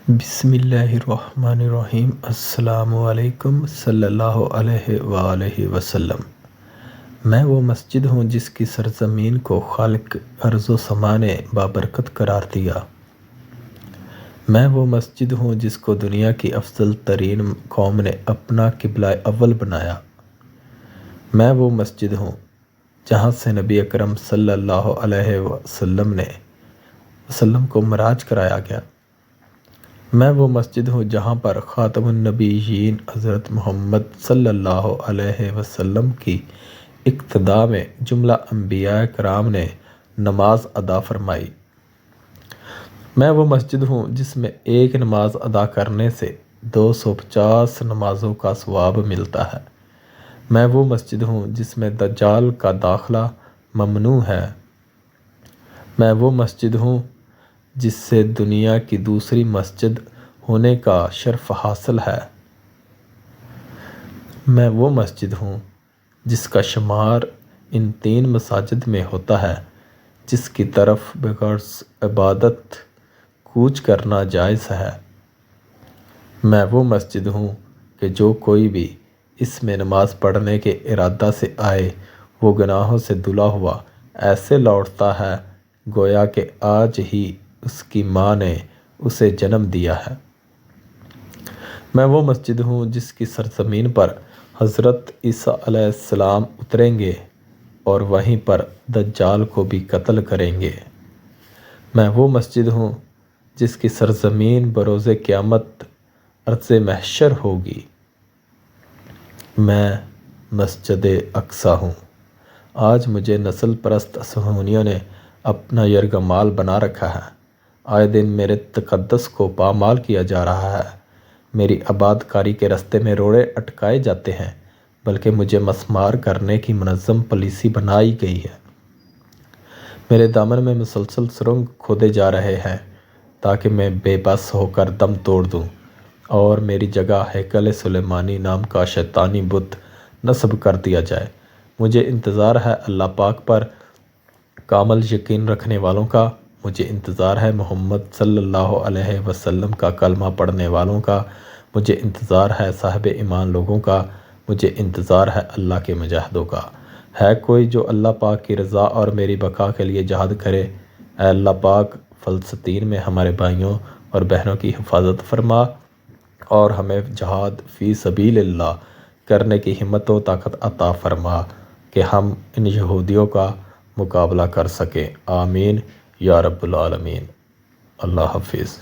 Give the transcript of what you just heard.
بسم اللہ الرحمن الرحیم۔ السلام علیکم صلی اللہ علیہ وآلہ وسلم۔ میں وہ مسجد ہوں جس کی سرزمین کو خالق ارض و سما نے بابرکت قرار دیا۔ میں وہ مسجد ہوں جس کو دنیا کی افضل ترین قوم نے اپنا قبلہ اول بنایا۔ میں وہ مسجد ہوں جہاں سے نبی اکرم صلی اللہ علیہ وسلم کو معراج کرایا گیا۔ میں وہ مسجد ہوں جہاں پر خاتم النبیین حضرت محمد صلی اللہ علیہ وسلم کی اقتداء میں جملہ انبیاء کرام نے نماز ادا فرمائی۔ میں وہ مسجد ہوں جس میں ایک نماز ادا کرنے سے 250 نمازوں کا ثواب ملتا ہے۔ میں وہ مسجد ہوں جس میں دجال کا داخلہ ممنوع ہے۔ میں وہ مسجد ہوں جس سے دنیا کی دوسری مسجد ہونے کا شرف حاصل ہے۔ میں وہ مسجد ہوں جس کا شمار ان 3 مساجد میں ہوتا ہے جس کی طرف بغرض عبادت کوچ کرنا جائز ہے۔ میں وہ مسجد ہوں کہ جو کوئی بھی اس میں نماز پڑھنے کے ارادہ سے آئے وہ گناہوں سے دھلا ہوا ایسے لوٹتا ہے گویا کہ آج ہی اس کی ماں نے اسے جنم دیا ہے۔ میں وہ مسجد ہوں جس کی سرزمین پر حضرت عیسیٰ علیہ السلام اتریں گے اور وہیں پر دجال کو بھی قتل کریں گے۔ میں وہ مسجد ہوں جس کی سرزمین بروز قیامت ارض محشر ہوگی۔ میں مسجد اقصیٰ ہوں۔ آج مجھے نسل پرست صہیونیوں نے اپنا یرغمال بنا رکھا ہے۔ آئے دن میرے تقدس کو پامال کیا جا رہا ہے۔ میری آباد کاری کے رستے میں روڑے اٹکائے جاتے ہیں بلکہ مجھے مسمار کرنے کی منظم پالیسی بنائی گئی ہے۔ میرے دامن میں مسلسل سرنگ کھودے جا رہے ہیں تاکہ میں بے بس ہو کر دم توڑ دوں اور میری جگہ ہیکل سلیمانی نام کا شیطانی بت نصب کر دیا جائے۔ مجھے انتظار ہے اللہ پاک پر کامل یقین رکھنے والوں کا، مجھے انتظار ہے محمد صلی اللہ علیہ وسلم کا کلمہ پڑھنے والوں کا، مجھے انتظار ہے صاحب ایمان لوگوں کا، مجھے انتظار ہے اللہ کے مجاہدوں کا۔ ہے کوئی جو اللہ پاک کی رضا اور میری بقا کے لیے جہاد کرے؟ اے اللہ پاک فلسطین میں ہمارے بھائیوں اور بہنوں کی حفاظت فرما اور ہمیں جہاد فی سبیل اللہ کرنے کی ہمت و طاقت عطا فرما کہ ہم ان یہودیوں کا مقابلہ کر سکیں۔ آمین یا رب العالمین۔ اللہ حافظ۔